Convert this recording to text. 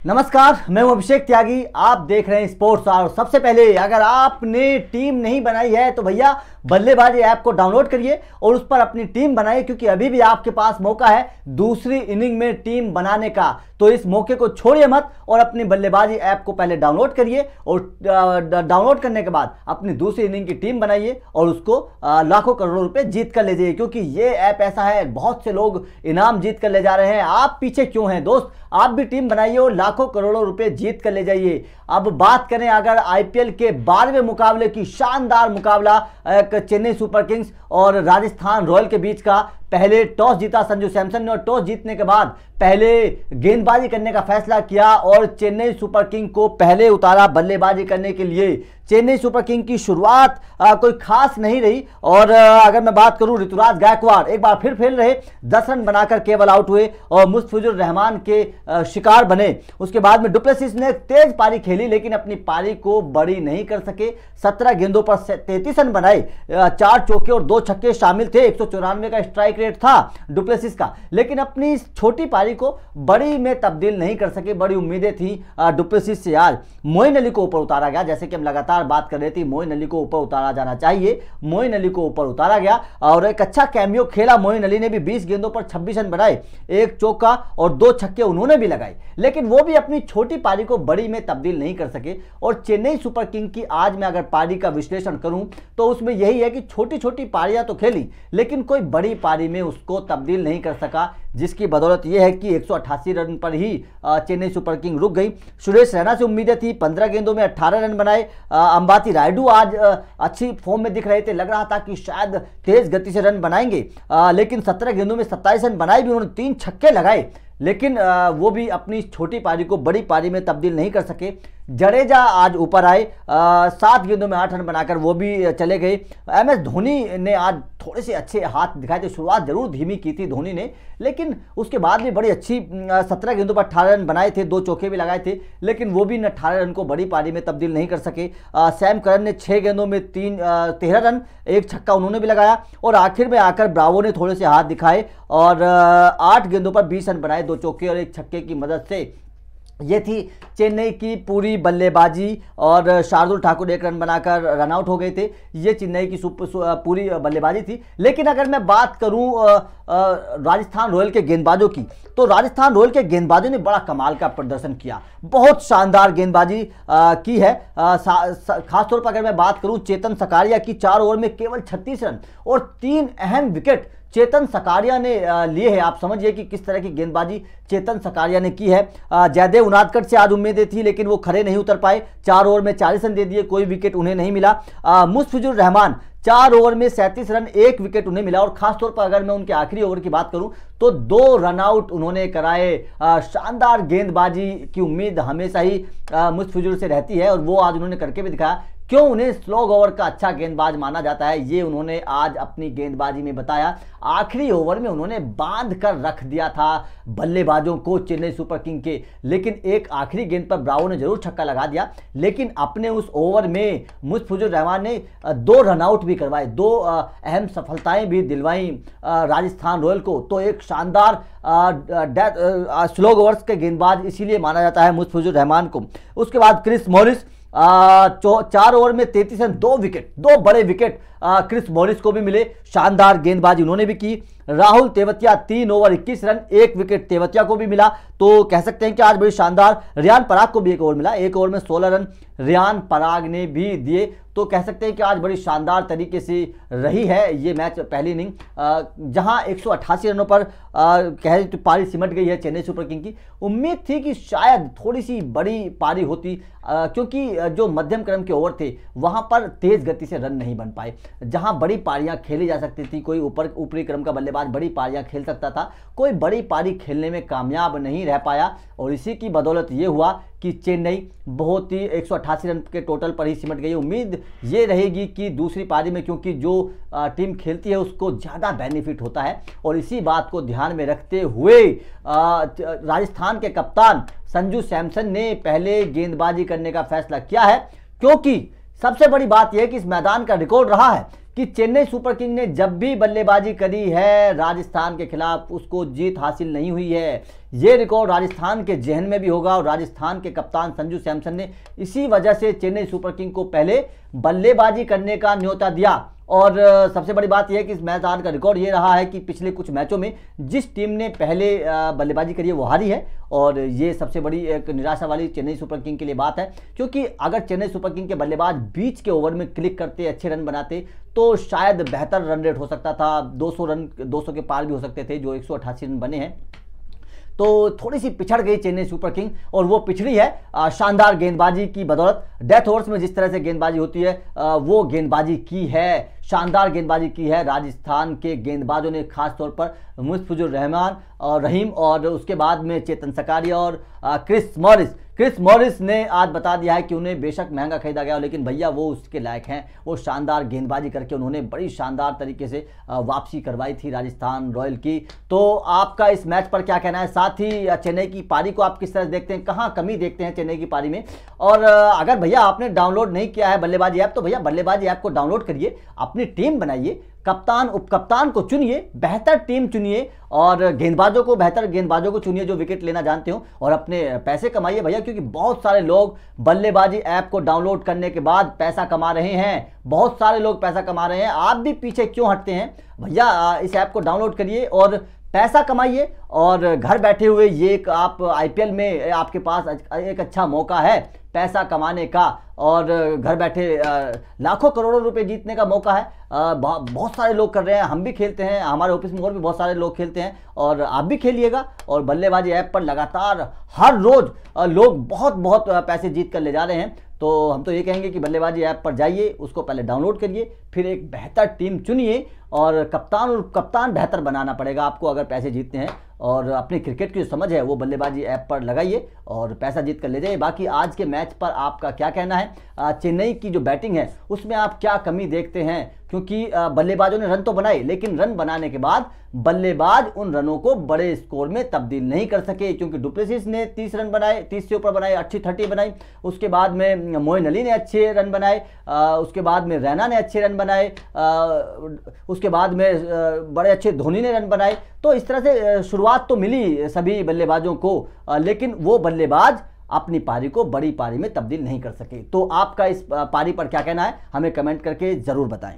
नमस्कार, मैं हूं अभिषेक त्यागी। आप देख रहे हैं स्पोर्ट्स और सबसे पहले अगर आपने टीम नहीं बनाई है तो भैया बल्लेबाजी ऐप को डाउनलोड करिए और उस पर अपनी टीम बनाइए, क्योंकि अभी भी आपके पास मौका है दूसरी इनिंग में टीम बनाने का। तो इस मौके को छोड़िए मत और अपनी बल्लेबाजी ऐप को पहले डाउनलोड करिए और डाउनलोड करने के बाद अपनी दूसरी इनिंग की टीम बनाइए और उसको लाखों करोड़ों रुपए जीत कर ले जाइए, क्योंकि ये ऐप ऐसा है बहुत से लोग इनाम जीत कर ले जा रहे हैं। आप पीछे क्यों हैं दोस्त, आप भी टीम बनाइए और लाखों करोड़ों रुपए जीत कर ले जाइए। अब बात करें अगर आईपीएल के 12वें मुकाबले की, शानदार मुकाबला चेन्नई सुपर किंग्स और राजस्थान रॉयल के बीच का। पहले टॉस जीता संजू सैमसन ने और टॉस जीतने के बाद पहले गेंदबाजी करने का फैसला किया और चेन्नई सुपर किंग को पहले उतारा बल्लेबाजी करने के लिए। चेन्नई सुपर किंग की शुरुआत कोई खास नहीं रही और अगर मैं बात करूं ऋतुराज गायकवाड़ एक बार फिर फेल रहे, 10 रन बनाकर केवल आउट हुए और मुस्तफिजुर रहमान के शिकार बने। उसके बाद में डुप्लेसिस ने तेज पारी खेली लेकिन अपनी पारी को बड़ी नहीं कर सके। 17 गेंदों पर 33 रन बनाए, 4 चौके और 2 छक्के शामिल थे। 194 का स्ट्राइक रेट था डुप्लेसिस का, लेकिन अपनी छोटी पारी को बड़ी में तब्दील नहीं कर सके। बड़ी उम्मीदें थी डुप्लेसिस से। आज मोइन अली को ऊपर उतारा गया, जैसे कि हम लगातार बात कर रहे थे मोइन अली को ऊपर उतारा जाना चाहिए। मोइन अली को ऊपर उतारा गया और एक अच्छा कैमियो खेला। मोइन अली ने भी 20 गेंदों पर 26 रन बनाए, 1 चौका और 2 छक्के उन्होंने भी लगाए, लेकिन वो भी अपनी छोटी पारी को बड़ी में तब्दील नहीं कर सके। और चेन्नई सुपर किंग की आज मैं अगर पारी का विश्लेषण करूं तो उसमें यही है कि छोटी छोटी पारियां तो खेली लेकिन कोई बड़ी पारी में उसको तब्दील नहीं कर सका, जिसकी बदौलत यह है कि 188 रन पर ही चेन्नई सुपर किंग रुक गई। सुरेश रैना से उम्मीदें थी, 15 गेंदों में 18 रन बनाए। अंबाती रायडू आज अच्छी फॉर्म में दिख रहे थे, लग रहा था कि शायद तेज गति से रन बनाएंगे, लेकिन 17 गेंदों में 27 रन बनाए भी उन्होंने, 3 छक्के लगाए, लेकिन वो भी अपनी छोटी पारी को बड़ी पारी में तब्दील नहीं कर सके। जडेजा आज ऊपर आए, 7 गेंदों में 8 रन बनाकर वो भी चले गए। एमएस धोनी ने आज थोड़े से अच्छे हाथ दिखाए थे, शुरुआत जरूर धीमी की थी धोनी ने, लेकिन उसके बाद भी बड़ी अच्छी 17 गेंदों पर 18 रन बनाए थे, 2 चौके भी लगाए थे, लेकिन वो भी 18 रन को बड़ी पारी में तब्दील नहीं कर सके। सैम करन ने 6 गेंदों में 13 रन, 1 छक्का उन्होंने भी लगाया और आखिर में आकर ब्रावो ने थोड़े से हाथ दिखाए और 8 गेंदों पर 20 रन बनाए, 2 चौके और 1 छक्के की मदद से। ये थी चेन्नई की पूरी बल्लेबाजी और शार्दुल ठाकुर 1 रन बनाकर रन आउट हो गए थे। ये चेन्नई की पूरी बल्लेबाजी थी। लेकिन अगर मैं बात करूं राजस्थान रॉयल के गेंदबाजों की, तो राजस्थान रॉयल के गेंदबाजों ने बड़ा कमाल का प्रदर्शन किया, बहुत शानदार गेंदबाजी की है। खासतौर पर अगर मैं बात करूं चेतन सकारिया की, 4 ओवर में केवल 36 रन और 3 अहम विकेट चेतन सकारिया ने लिए हैं। आप समझिए कि किस तरह की गेंदबाजी चेतन सकारिया ने की है। जयदेव उनादकट से आज उम्मीदें थी लेकिन वो खड़े नहीं उतर पाए, 4 ओवर में 40 रन दे दिए, कोई विकेट उन्हें नहीं मिला। मुस्तफिजुर रहमान 4 ओवर में 37 रन, 1 विकेट उन्हें मिला और खासतौर पर अगर मैं उनके आखिरी ओवर की बात करूं तो 2 रन आउट उन्होंने कराए। शानदार गेंदबाजी की उम्मीद हमेशा ही मुस्तफिजुर से रहती है और वो आज उन्होंने करके भी दिखाया। क्यों उन्हें स्लोग ओवर का अच्छा गेंदबाज माना जाता है ये उन्होंने आज अपनी गेंदबाजी में बताया। आखिरी ओवर में उन्होंने बांध कर रख दिया था बल्लेबाजों को चेन्नई सुपर किंग के, लेकिन एक आखिरी गेंद पर ब्रावो ने जरूर छक्का लगा दिया, लेकिन अपने उस ओवर में मुस्तफिजुर रहमान ने 2 रन आउट भी करवाए, 2 अहम सफलताएं भी दिलवाई राजस्थान रॉयल को। तो एक शानदार स्लोग ओवर्स के गेंदबाज इसीलिए माना जाता है मुस्तफिजुर रहमान को। उसके बाद क्रिस मॉरिस 4 ओवर में 33 रन, 2 विकेट, 2 बड़े विकेट क्रिस मॉरिस को भी मिले। शानदार गेंदबाजी उन्होंने भी की। Rahul Tewatia 3 over 21 run, 1 wicket Tewatia को भी मिला। तो कह सकते हैं कि आज बड़ी शानदार। रियान पराग को भी 1 ओवर मिला, 1 ओवर में 16 रन रियान पराग ने भी दिए। तो कह सकते हैं कि आज बड़ी शानदार तरीके से रही है ये मैच, पहली इनिंग, जहां 188 रनों पर कह तो पारी सिमट गई है चेन्नई सुपर किंग की। उम्मीद थी कि शायद थोड़ी सी बड़ी पारी होती, क्योंकि जो मध्यम क्रम के ओवर थे वहां पर तेज गति से रन नहीं बन पाए। जहां बड़ी पारियां खेली जा सकती थी, कोई ऊपरी क्रम का बल्लेबाज बड़ी पारियां खेल सकता था, कोई बड़ी पारी खेलने में कामयाब नहीं रह पाया और इसी की बदौलत ये हुआ कि चेन्नई बहुत ही 188 रन के टोटल पर ही सिमट गई। उम्मीद ये रहेगी कि दूसरी पारी में, क्योंकि जो टीम खेलती है उसको ज़्यादा बेनिफिट होता है और इसी बात को ध्यान में रखते हुए राजस्थान के कप्तान संजू सैमसन ने पहले गेंदबाजी करने का फैसला किया है, क्योंकि सबसे बड़ी बात यह है कि इस मैदान का रिकॉर्ड रहा है कि चेन्नई सुपर किंग ने जब भी बल्लेबाजी करी है राजस्थान के खिलाफ उसको जीत हासिल नहीं हुई है। ये रिकॉर्ड राजस्थान के जहन में भी होगा और राजस्थान के कप्तान संजू सैमसन ने इसी वजह से चेन्नई सुपर किंग को पहले बल्लेबाजी करने का न्योता दिया। और सबसे बड़ी बात यह है कि इस मैच आज का रिकॉर्ड ये रहा है कि पिछले कुछ मैचों में जिस टीम ने पहले बल्लेबाजी करी है वो हारी है। और ये सबसे बड़ी एक निराशा वाली चेन्नई सुपर किंग के लिए बात है, क्योंकि अगर चेन्नई सुपर किंग के बल्लेबाज बीच के ओवर में क्लिक करते, अच्छे रन बनाते, तो शायद बेहतर रन रेट हो सकता था। 200 के पार भी हो सकते थे, जो 188 रन बने हैं। तो थोड़ी सी पिछड़ गई चेन्नई सुपर किंग, और वो पिछड़ी है शानदार गेंदबाजी की बदौलत। डेथ ओवर्स में जिस तरह से गेंदबाजी होती है वो गेंदबाजी की है, शानदार गेंदबाजी की है राजस्थान के गेंदबाजों ने, खास तौर पर मुस्तफिजुर रहमान और रहीम, और उसके बाद में चेतन सकारिया और क्रिस मॉरिस ने आज बता दिया है कि उन्हें बेशक महंगा खरीदा गया, लेकिन भैया वो उसके लायक हैं। वो शानदार गेंदबाजी करके उन्होंने बड़ी शानदार तरीके से वापसी करवाई थी राजस्थान रॉयल की। तो आपका इस मैच पर क्या कहना है? साथ ही चेन्नई की पारी को आप किस तरह देखते हैं, कहाँ कमी देखते हैं चेन्नई की पारी में? और अगर भैया आपने डाउनलोड नहीं किया है बल्लेबाजी ऐप, तो भैया बल्लेबाजी ऐप को डाउनलोड करिए, अपनी टीम बनाइए, कप्तान उप कप्तान को चुनिए, बेहतर टीम चुनिए, और बेहतर गेंदबाजों को चुनिए जो विकेट लेना जानते हो, और अपने पैसे कमाइए भैया। क्योंकि बहुत सारे लोग बल्लेबाजी ऐप को डाउनलोड करने के बाद पैसा कमा रहे हैं, बहुत सारे लोग पैसा कमा रहे हैं। आप भी पीछे क्यों हटते हैं भैया? इस ऐप को डाउनलोड करिए और पैसा कमाइए। और घर बैठे हुए ये एक आप आईपीएल में आपके पास एक अच्छा मौका है पैसा कमाने का, और घर बैठे लाखों करोड़ों रुपए जीतने का मौका है। बहुत सारे लोग कर रहे हैं, हम भी खेलते हैं, हमारे ऑफिस में और भी बहुत सारे लोग खेलते हैं, और आप भी खेलिएगा। और बल्लेबाजी ऐप पर लगातार हर रोज लोग बहुत पैसे जीत कर ले जा रहे हैं। तो हम तो ये कहेंगे कि बल्लेबाजी ऐप पर जाइए, उसको पहले डाउनलोड करिए, फिर एक बेहतर टीम चुनिए, और कप्तान बेहतर बनाना पड़ेगा आपको अगर पैसे जीतते हैं। और अपनी क्रिकेट की जो समझ है वो बल्लेबाजी ऐप पर लगाइए और पैसा जीत कर ले जाइए। बाकी आज के मैच पर आपका क्या कहना है? चेन्नई की जो बैटिंग है उसमें आप क्या कमी देखते हैं? क्योंकि बल्लेबाजों ने रन तो बनाए, लेकिन रन बनाने के बाद बल्लेबाज उन रनों को बड़े स्कोर में तब्दील नहीं कर सके, क्योंकि डुप्लेसिस ने 30 रन बनाए, 30 से ऊपर बनाए, अच्छी 30 बनाई। उसके बाद में मोइन अली ने अच्छे रन बनाए, उसके बाद में रैना ने अच्छे रन बनाए, उसके बाद में बड़े अच्छे धोनी ने रन बनाए। तो इस तरह से शुरुआत तो मिली सभी बल्लेबाजों को, लेकिन वो बल्लेबाज अपनी पारी को बड़ी पारी में तब्दील नहीं कर सके। तो आपका इस पारी पर क्या कहना है? हमें कमेंट करके जरूर बताएं।